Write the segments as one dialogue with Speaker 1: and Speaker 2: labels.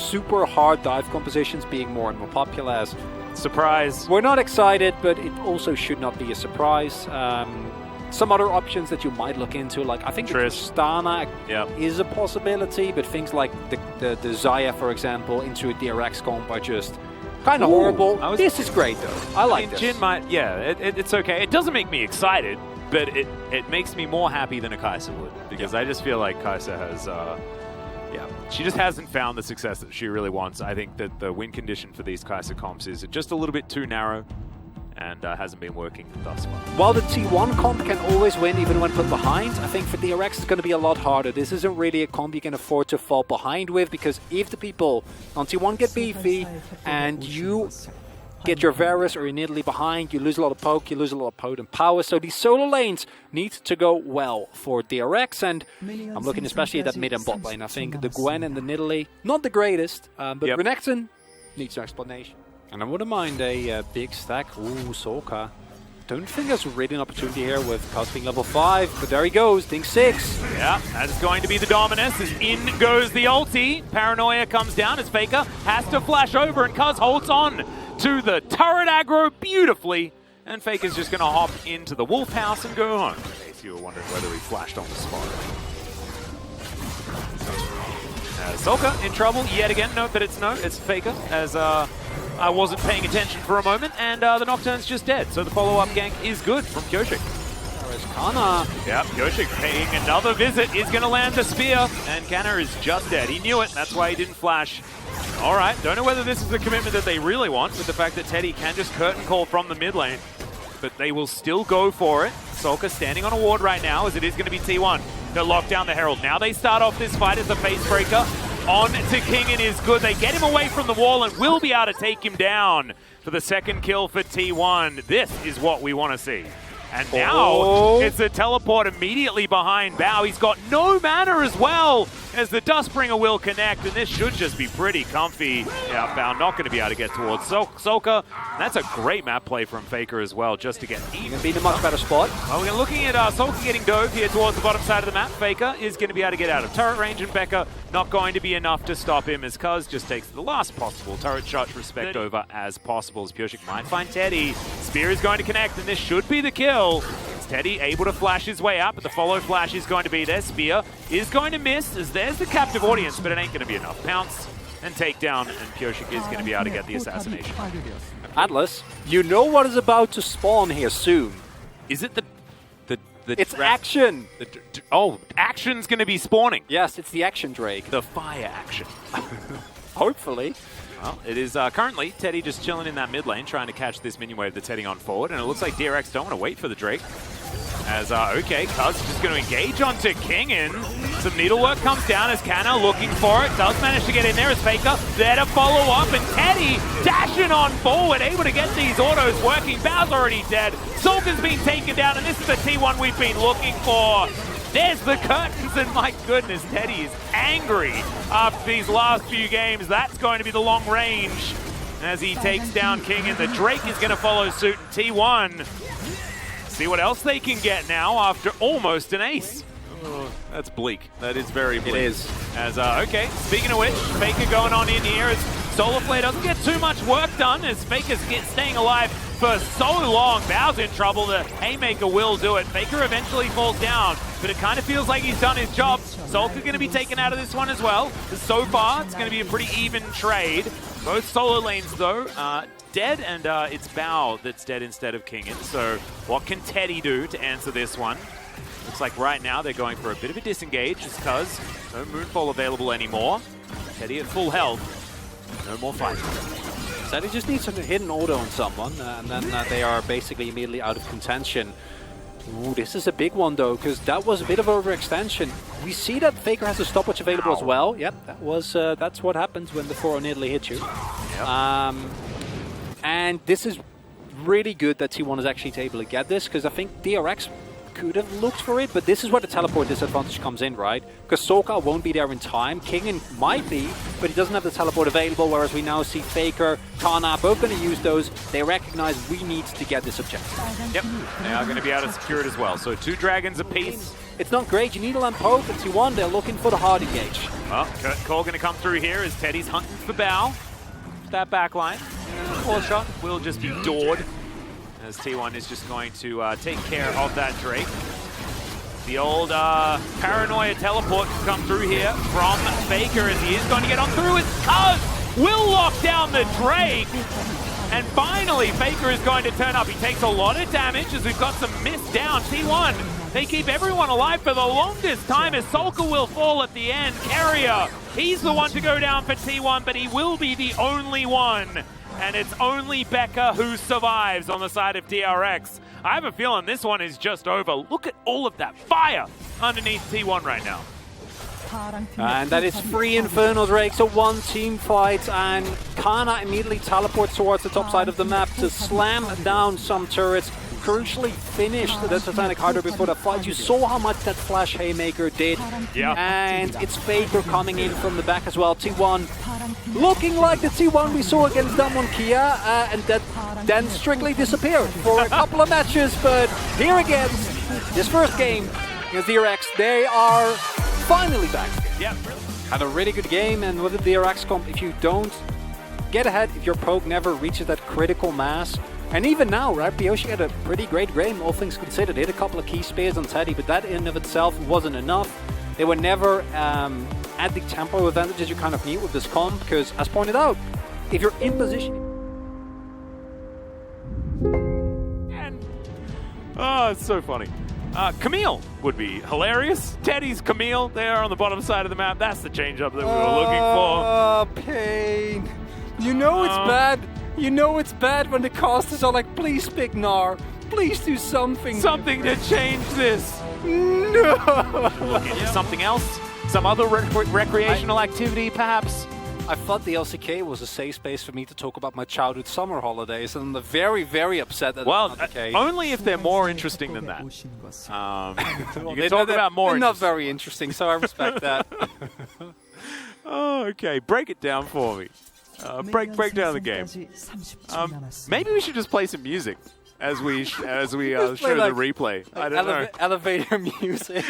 Speaker 1: super hard dive compositions being more and more popular. As
Speaker 2: Surprise.
Speaker 1: we're not excited, but it also should not be a surprise. Some other options that you might look into, like I think the Tristana is a possibility, but things like the Zaya, for example, into a DRX comp are just kind of horrible. This is great though. I like this.
Speaker 2: Jin might, it's okay. It doesn't make me excited, but it makes me more happy than a Kai'Sa would, because I just feel like Kai'Sa has, she just hasn't found the success that she really wants. I think that the win condition for these Kai'Sa comps is just a little bit too narrow, and hasn't been working thus far.
Speaker 1: While the T1 comp can always win even when put behind, I think for DRX it's going to be a lot harder. This isn't really a comp you can afford to fall behind with, because if the people on T1 get beefy and you get your Varus or your Nidalee behind, you lose a lot of poke, you lose a lot of potent power. So these solo lanes need to go well for DRX, and I'm looking especially at that mid and bot lane. I think the Gwen and the Nidalee, not the greatest, but Renekton needs no explanation. And I wouldn't mind a big stack. Ooh, Soka. Don't think there's really an opportunity here with Kuz being level 5, but there he goes, Ding 6.
Speaker 2: Yeah, that's going to be the Dominus as in goes the ulti. Paranoia comes down as Faker has to flash over, and Kuz holds on to the turret aggro beautifully. And Faker's just going to hop into the Wolf House and go home, if you were wondering whether he flashed on the spot. Soka in trouble yet again. Note that it's Faker, as I wasn't paying attention for a moment, and the Nocturne's just dead. So the follow-up gank is good from Kyoshik.
Speaker 1: There is Kana.
Speaker 2: Yep, Kyoshik paying another visit is going to land the spear, and Kana is just dead. He knew it, that's why he didn't flash. All right, don't know whether this is the commitment that they really want, with the fact that Teddy can just curtain call from the mid lane, but they will still go for it. Soka standing on a ward right now, as it is going to be T1. They'll lock down the Herald. Now they start off this fight as a face breaker. On to Kingen is good. They get him away from the wall and will be able to take him down for the second kill for T1. This is what we want to see. And now it's a teleport immediately behind Bao. He's got no mana as well, as the Dustbringer will connect, and this should just be pretty comfy. Yeah, Bao not going to be able to get towards Soka. That's a great map play from Faker as well, just to get even.
Speaker 1: Going to be in a much better spot.
Speaker 2: Well, we're looking at Soka getting dove here towards the bottom side of the map. Faker is going to be able to get out of turret range, and Becca not going to be enough to stop him, as Kuz just takes the last possible turret shot to respect over as possible, as Pioshik might find Teddy. Spear is going to connect, and this should be the kill. It's Teddy able to flash his way out, but the follow flash is going to be there. Spear is going to miss, as there's the captive audience, but it ain't going to be enough. Pounce and takedown, and Pioshik is going to be able to get the assassination.
Speaker 1: Atlas, you know what is about to spawn here soon.
Speaker 2: Is it the
Speaker 1: it's action!
Speaker 2: Action's going to be spawning.
Speaker 1: Yes, it's the action Drake.
Speaker 2: The fire action.
Speaker 1: Hopefully.
Speaker 2: Well, it is currently Teddy just chilling in that mid lane, trying to catch this minion wave that's heading on forward, and it looks like DRX don't want to wait for the Drake. As, okay, Kuz just going to engage onto Kingen. Some needlework comes down as Kana looking for it. Does manage to get in there as Faker. There to follow up, and Teddy dashing on forward, able to get these autos working. Bao's already dead. Sulkin's been taken down, and this is the T1 we've been looking for. There's the curtains, and my goodness, Teddy is angry after these last few games. That's going to be the long range as he takes down King, and the Drake is going to follow suit in T1. See what else they can get now after almost an ace. Oh, that's bleak. That is very bleak.
Speaker 1: It is.
Speaker 2: As, okay, speaking of which, Faker going on in here as Solarflare doesn't get too much work done as Faker's staying alive for so long. Bao's in trouble. The Haymaker will do it. Faker eventually falls down, but it kind of feels like he's done his job. Solka going to be taken out of this one as well. So far, it's going to be a pretty even trade. Both solo lanes, though, dead, and it's Bao that's dead instead of Kingen. So what can Teddy do to answer this one? Looks like right now they're going for a bit of a disengage just because no Moonfall available anymore. Teddy at full health. No more fighting.
Speaker 1: So he just needs a hidden auto on someone, and then they are basically immediately out of contention. Ooh, this is a big one though, because that was a bit of overextension. We see that Faker has a stopwatch available as well. Yep, that was that's what happens when the 4 on Italy hit you. Yep. And this is really good that T1 is actually able to get this, because I think DRX could have looked for it, but this is where the teleport disadvantage comes in, right? Because Soka won't be there in time. Kingen might be, but he doesn't have the teleport available, whereas we now see Faker, Kana, both going to use those. They recognize we need to get this objective.
Speaker 2: Yep, they are going to be able to secure it as well. So 2 dragons apiece.
Speaker 1: It's not great. You need a lamp poke, and T1, they're looking for the hard engage.
Speaker 2: Well, Kurt Cole going to come through here as Teddy's hunting for Bao. That backline. Fourth shot will just be doored as T1 is just going to take care of that Drake. The old paranoia teleport can come through here from Faker as he is going to get on through. It's Cuz will lock down the Drake. And finally, Faker is going to turn up. He takes a lot of damage as we've got some mist down. T1, they keep everyone alive for the longest time as Solka will fall at the end. Carrier, he's the one to go down for T1, but he will be the only one. And it's only Becca who survives on the side of DRX. I have a feeling this one is just over. Look at all of that fire underneath T1 right now.
Speaker 1: And that is 3 Infernal Drakes, a 1-team fight, and Kana immediately teleports towards the top side of the map to slam down some turrets, crucially finished the Titanic Hydra before the fight. You saw how much that Flash Haymaker did, and it's Faker coming in from the back as well. T1 looking like the T1 we saw against Damwon Kia, and that then strictly disappeared for a couple of matches, but here again, this first game against DRX, they are finally back.
Speaker 2: Yeah,
Speaker 1: had a really good game, and with the DRX comp, if you don't get ahead, if your poke never reaches that critical mass, and even now, right, Byoshi had a pretty great game, all things considered. They had a couple of key spears on Teddy, but that in of itself wasn't enough. They were never at the tempo advantages you kind of need with this comp, because as pointed out, if you're in position.
Speaker 2: And, oh, it's so funny. Camille would be hilarious. Teddy's Camille there on the bottom side of the map. That's the change-up that we were looking for.
Speaker 1: Oh, pain. You know it's bad. You know it's bad when the casters are like, please pick Gnar. Please do something.
Speaker 2: Something to change this.
Speaker 1: No.
Speaker 2: Look into something else? Some other recreational activity, perhaps?
Speaker 1: I thought the LCK was a safe space for me to talk about my childhood summer holidays, and I'm very, very upset that
Speaker 2: well,
Speaker 1: that's not the case.
Speaker 2: Only if they're more interesting than that. You can talk about more.
Speaker 1: They're not very interesting, so I respect that.
Speaker 2: Oh, okay. Break it down for me. Break down the game. Maybe we should just play some music as we show the replay. I don't know.
Speaker 1: Elevator music.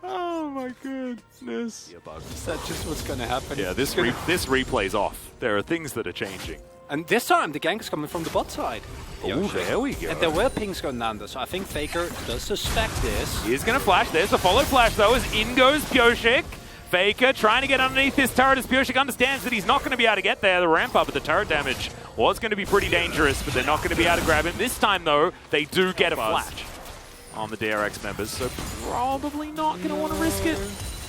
Speaker 2: Oh my goodness.
Speaker 1: Is that just what's going to happen?
Speaker 2: Yeah, this replay's off. There are things that are changing.
Speaker 1: And this time the gank is coming from the bot side.
Speaker 2: Oh, there we go.
Speaker 1: And there were pings going down there, so I think Faker does suspect this.
Speaker 2: He's going to flash. There's the follow flash though as in goes Pyoshik. Faker trying to get underneath this turret as Pyoshik understands that he's not going to be able to get there. The ramp up at the turret damage was going to be pretty dangerous, but they're not going to be able to grab him. This time though, they do get a flash on the DRX members, so probably not going to want to risk it.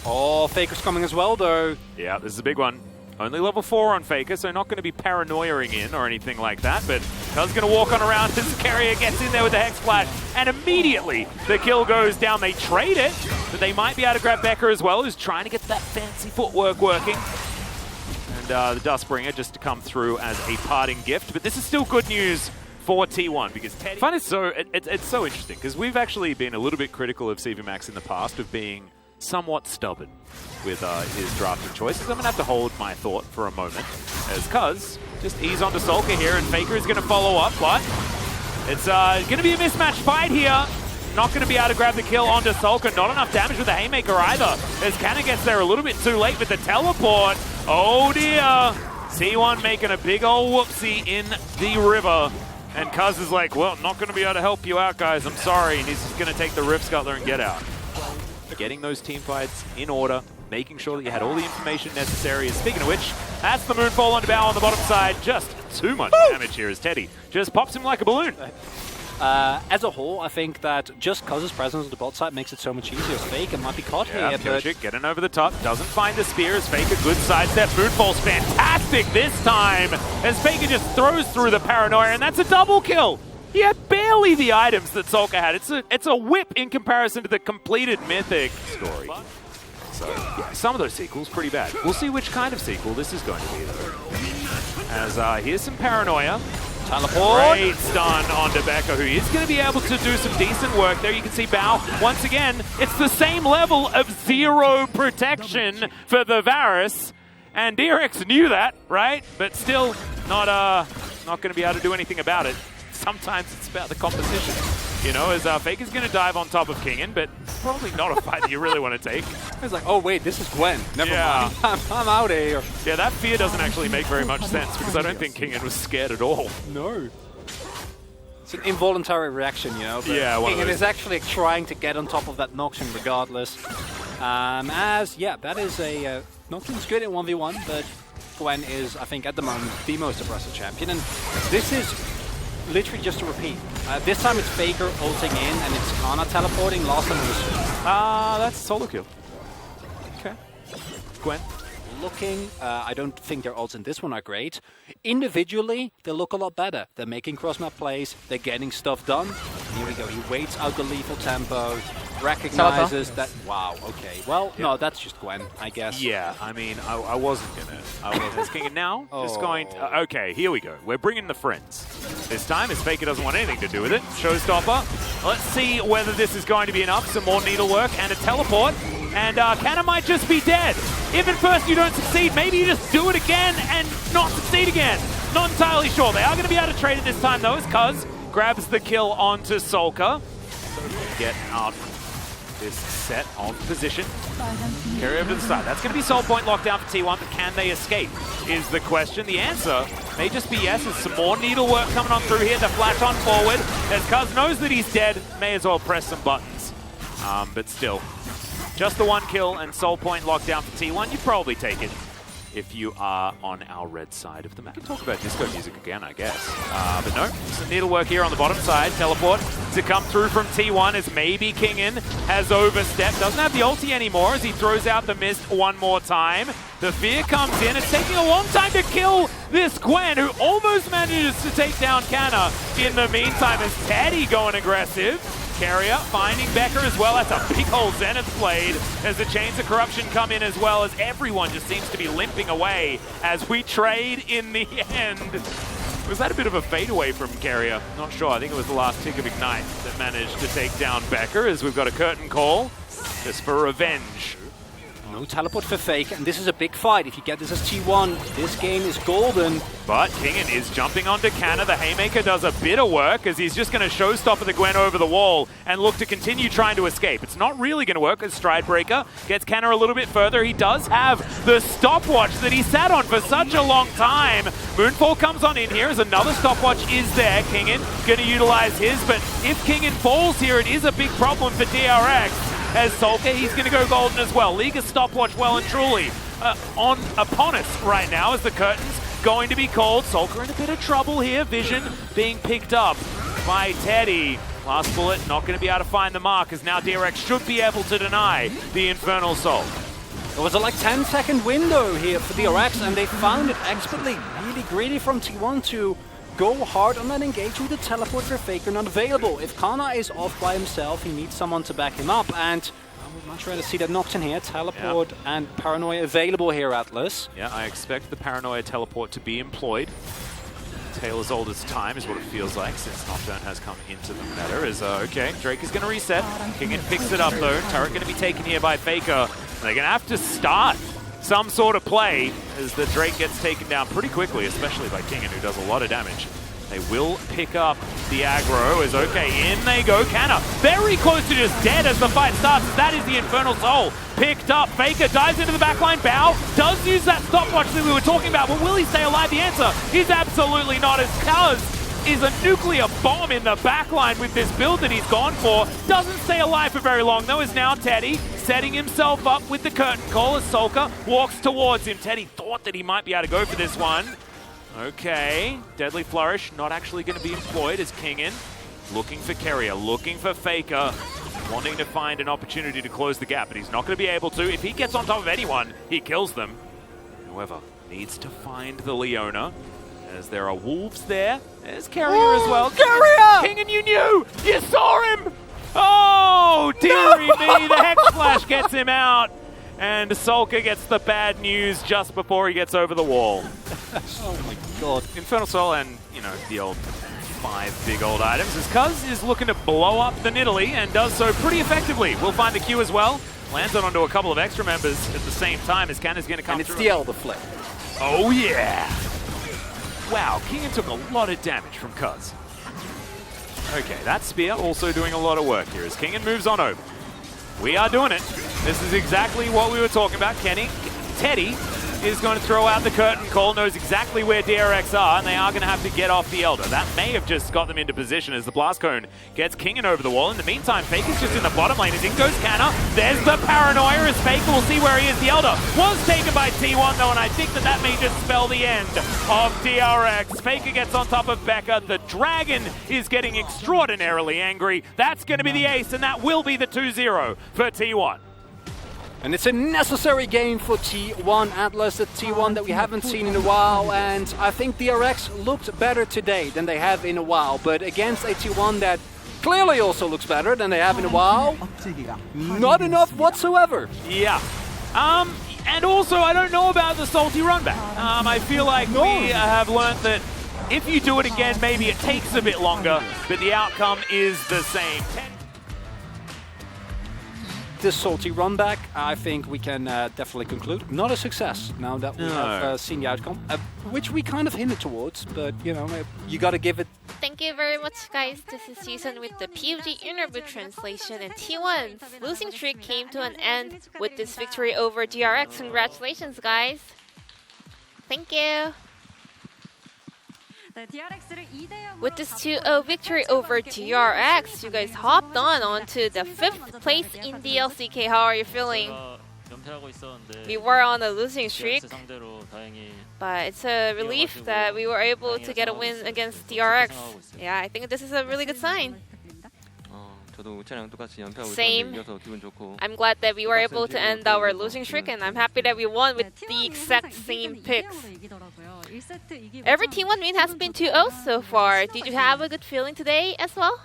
Speaker 1: Oh, Faker's coming as well, though.
Speaker 2: Yeah, this is a big one. Only level 4 on Faker, so not going to be paranoiaing in or anything like that, but Cuz going to walk on around as Carrier gets in there with the Hex Splash, and immediately the kill goes down. They trade it, but they might be able to grab Becker as well, who's trying to get that fancy footwork working. And the Dustbringer just to come through as a parting gift, but this is still good news for T1, because Teddy... Fun is so, it's so interesting, because we've actually been a little bit critical of CVMAX in the past of being somewhat stubborn with his drafting choices. I'm going to have to hold my thought for a moment, as Cuz just ease onto Solka here, and Faker is going to follow up, but it's going to be a mismatch fight here. Not going to be able to grab the kill onto Solka. Not enough damage with the Haymaker either, as Canna gets there a little bit too late with the teleport. Oh dear! T1 making a big old whoopsie in the river. And Cuz is like, well, not going to be able to help you out, guys. I'm sorry. And he's just going to take the Rift Scuttler and get out. Getting those team fights in order, making sure that you had all the information necessary. And speaking of which, that's the Moonfall onto Bao on the bottom side. Just too much damage here as Teddy just pops him like a balloon.
Speaker 1: As a whole, I think that just Cuz's presence on the bot side makes it so much easier. Faker might be caught here, but...
Speaker 2: Pyoshik getting over the top, doesn't find the spear as Faker good sidestep. Moonfall's fantastic this time as Faker just throws through the paranoia, and that's a double kill. He had barely the items that Solka had. It's a whip in comparison to the completed Mythic story. So, yeah, some of those sequels pretty bad. We'll see which kind of sequel this is going to be, though. As here's some paranoia.
Speaker 1: Teleport.
Speaker 2: Great stun onto Becca, who is going to be able to do some decent work there. You can see Bao, once again, it's the same level of 0 protection for the Varus. And DRX knew that, right? But still not going to be able to do anything about it. Sometimes it's about the composition. You know, as Faker's going to dive on top of Kingen, but probably not a fight that you really want to take.
Speaker 1: It's like, oh wait, this is Gwen. Never mind. I'm out of here.
Speaker 2: Yeah, that fear doesn't actually make very much sense because I don't think Kingen was scared at all.
Speaker 1: No. It's an involuntary reaction, you know. But
Speaker 2: yeah,
Speaker 1: Kingen is actually trying to get on top of that Noxian regardless. That is a... Noxian's good in 1v1, but Gwen is, I think, at the moment, the most aggressive champion. And this is literally just a repeat. This time it's Faker ulting in, and it's Kana teleporting. Last time it was...
Speaker 2: that's a solo kill. Okay. Gwen.
Speaker 1: Looking, I don't think their ults in this one are great. Individually, they look a lot better. They're making cross-map plays, they're getting stuff done. Here we go, he waits out the lethal tempo, recognizes that... Wow, okay. Well, no, that's just Gwen, I guess.
Speaker 2: Yeah, I mean, I wasn't going to. As King, and now, just going to... okay, here we go. We're bringing the friends. This time, as Faker doesn't want anything to do with it. Showstopper. Let's see whether this is going to be enough. Some more needlework and a teleport. And Canna might just be dead. If at first you don't succeed, maybe you just do it again and not succeed again. Not entirely sure. They are going to be able to trade it this time, though, as Cuz grabs the kill onto Solka. Get out this set of position. Carry over to the side. That's going to be Soul Point locked down for T1, but can they escape is the question. The answer may just be yes. There's some more needlework coming on through here. The flash on forward. As Cuz knows that he's dead, may as well press some buttons. But still, just the one kill and Soul Point locked down for T1. You'd probably take it if you are on our red side of the map. We can talk about disco music again, I guess. But no, some needlework here on the bottom side. Teleport to come through from T1 as maybe Kingen has overstepped. Doesn't have the ulti anymore as he throws out the mist one more time. The fear comes in. It's taking a long time to kill this Gwen, who almost manages to take down Canna. In the meantime, is Teddy going aggressive? Carrier finding Becker as well. That's a big old Zenith blade as the Chains of Corruption come in as well, as everyone just seems to be limping away as we trade in the end. Was that a bit of a fadeaway from Carrier? Not sure. I think it was the last tick of Ignite that managed to take down Becker, as we've got a curtain call just for revenge.
Speaker 1: No teleport for Fake, and this is a big fight. If you get this as T1, this game is golden.
Speaker 2: But Kingen is jumping onto Canna. The Haymaker does a bit of work as he's just going to showstopper the Gwen over the wall and look to continue trying to escape. It's not really going to work as Stridebreaker gets Canna a little bit further. He does have the stopwatch that he sat on for such a long time. Moonfall comes on in here as another stopwatch is there. Kingen going to utilize his, but if Kingen falls here, it is a big problem for DRX. As Solka, he's going to go golden as well. League of stopwatch well and truly upon us right now as the curtain's going to be called. Solka in a bit of trouble here. Vision being picked up by Teddy. Last bullet, not going to be able to find the mark, as now DRX should be able to deny the Infernal Soul.
Speaker 1: There was a 10-second window here for DRX, and they found it expertly. Really greedy from T1 to go hard on that engage with the teleport for Faker not available. If Kana is off by himself, he needs someone to back him up, and I would much rather see that Nocturne here, teleport and Paranoia available here, Atlas.
Speaker 2: Yeah, I expect the Paranoia teleport to be employed. Tale as old as time is what it feels like since Nocturne has come into the meta. Okay, Drake is going to reset. Kingen picks it up though. Turret going to be taken here by Faker. They're going to have to start some sort of play as the Drake gets taken down pretty quickly, especially by Kingen, who does a lot of damage. They will pick up the aggro as, okay, in they go. Canna very close to just dead as the fight starts. That is the Infernal Soul picked up. Faker dives into the backline. Bao does use that stopwatch that we were talking about, but will he stay alive? The answer is absolutely not, as Cuz is a nuclear bomb in the backline with this build that he's gone for. Doesn't stay alive for very long though, is now Teddy setting himself up with the curtain call as Solka walks towards him. Teddy thought that he might be able to go for this one. Okay, Deadly Flourish not actually going to be employed as Kingen looking for Carrier, looking for Faker, wanting to find an opportunity to close the gap, but he's not going to be able to. If he gets on top of anyone, he kills them. However, needs to find the Leona, as there are wolves there. There's Carrier as well.
Speaker 1: Carrier!
Speaker 2: Kingen, you knew! You saw him! Oh, dearie me, the Hex Flash gets him out. And Solka gets the bad news just before he gets over the wall.
Speaker 1: Oh my god.
Speaker 2: Infernal Soul and, you know, the old 5 big old items, as Cuz is looking to blow up the Nidalee and does so pretty effectively. We'll find the Q as well. Lands on onto a couple of extra members at the same time as Canna's going to come
Speaker 1: and
Speaker 2: through.
Speaker 1: And it's the Elder Flip.
Speaker 2: Oh yeah! Wow, Kingen took a lot of damage from Cuz. Okay, that spear also doing a lot of work here as Kingen moves on over. We are doing it. This is exactly what we were talking about. Teddy is going to throw out the curtain call, knows exactly where DRX are, and they are going to have to get off the Elder. That may have just got them into position as the Blast Cone gets Kingen over the wall. In the meantime, Faker's just in the bottom lane as in goes Canna. There's the Paranoia as Faker will see where he is. The Elder was taken by T1 though, and I think that may just spell the end of DRX. Faker gets on top of Becca. The Dragon is getting extraordinarily angry. That's going to be the ace, and that will be the 2-0 for T1.
Speaker 1: And it's a necessary game for T1 Atlas, the T1 that we haven't seen in a while, and I think DRX looked better today than they have in a while, but against a T1 that clearly also looks better than they have in a while, not enough whatsoever.
Speaker 2: Yeah. And also, I don't know about the salty run back. I feel like we have learned that if you do it again, maybe it takes a bit longer, but the outcome is the same.
Speaker 1: This salty run back, I think we can definitely conclude not a success now that we have seen the outcome, which we kind of hinted towards, but you know, you gotta give it.
Speaker 3: Thank you very much, guys. This is Season with the PUBG interview translation, and T1's losing streak came to an end with this victory over DRX. Congratulations, guys. Thank you. With this 2-0 victory over DRX, you guys hopped onto the 5th place in the LCK. How are you feeling? We were on a losing streak, but it's a relief that we were able to get a win against DRX. Yeah, I think this is a really good sign. Same. I'm glad that we were able to end our losing streak, and I'm happy that we won with the exact same picks. Every T1 win has been 2-0 so far. Did you have a good feeling today as well?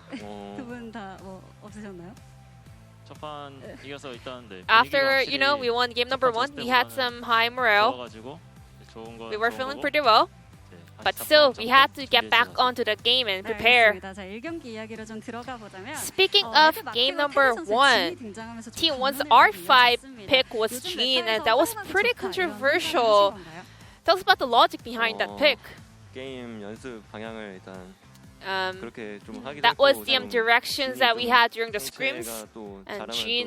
Speaker 3: After, you know, we won game number 1, we had some high morale. We were feeling pretty well. But still, we had to get back onto the game and prepare. Speaking of game number 1, T1's R5 pick was Jean, and that was pretty controversial. Tell us about the logic behind that pick. That was the directions that we had during the scrims, and Jean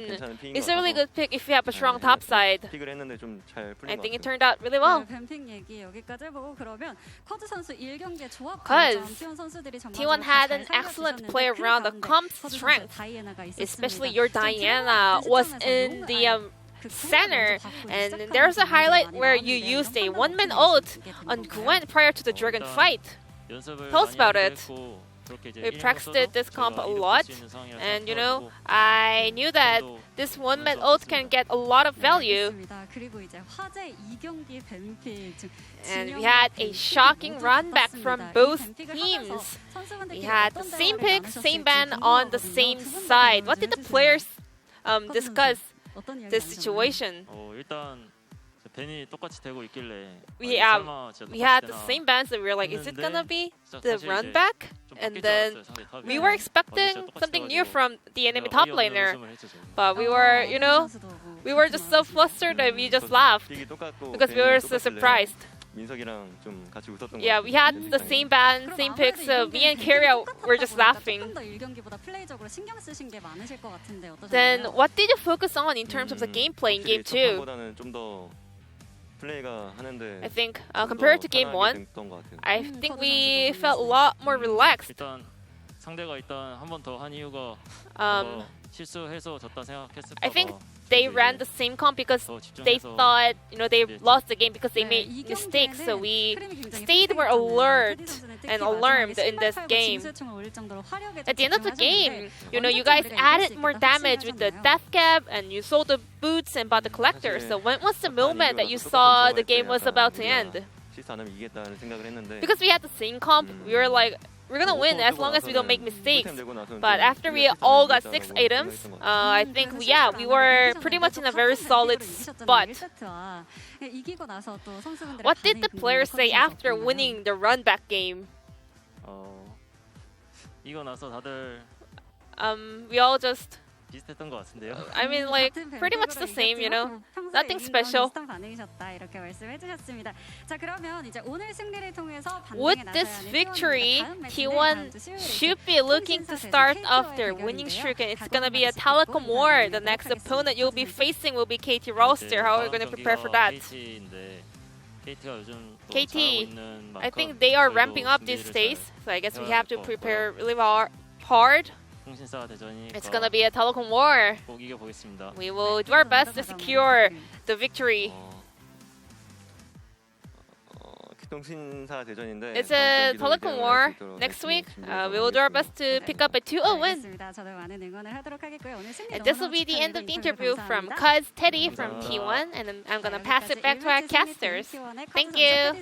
Speaker 3: is a really good pick if you have a strong top side. I think it turned out really well. Because T1 had an excellent play around the comp strength, especially your Diana was in the center, and there's a highlight where you used a one-man ult on Gwen prior to the Dragon fight. Tell us about it. We practiced this comp a lot, and you know, I knew that this one-man ult can get a lot of value. And we had a shocking run back from both teams. We had the same pick, same ban on the same side. What did the players discuss this situation? We had the same bans, and we were like, is it gonna be the run back? And then we were expecting something new from the enemy top laner, but we were, you know, we were just so flustered that we just laughed because we were so surprised. Yeah, we had the same ban, same pick, so me and Kyria were just laughing. Then what did you focus on in terms of the gameplay in Game 2? I think compared to Game 1, I think we felt a lot more relaxed. I think they ran the same comp because they thought, you know, they lost the game because they made mistakes. So we stayed more alert and alarmed in this game. At the end of the game, you know, you guys added more damage with the death cap, and you sold the boots and bought the collector. So when was the moment that you saw the game was about to end? Because we had the same comp, we were like, we're gonna win as long as we don't make mistakes. But after we all got 6 items, I think, yeah, we were pretty much in a very solid spot. What did the players say after winning the run back game? We all just
Speaker 4: 비슷했던 것 같은데요.
Speaker 3: I mean, like, pretty much the same, you know? Nothing special. With this victory, T1 should be looking to start off their winning streak, and it's gonna be a Telecom War. The next opponent you'll be facing will be KT Roster. How are we gonna prepare for that? KT, I think they are ramping up these days, so I guess we have to prepare really hard. It's gonna be a Telecom War. We will do our best to secure the victory. It's a Telecom War next week. We will do our best to pick up a 2-0 win. And this will be the end of the interview from Cuz Teddy from T1, and then I'm gonna pass it back to our casters. Thank you.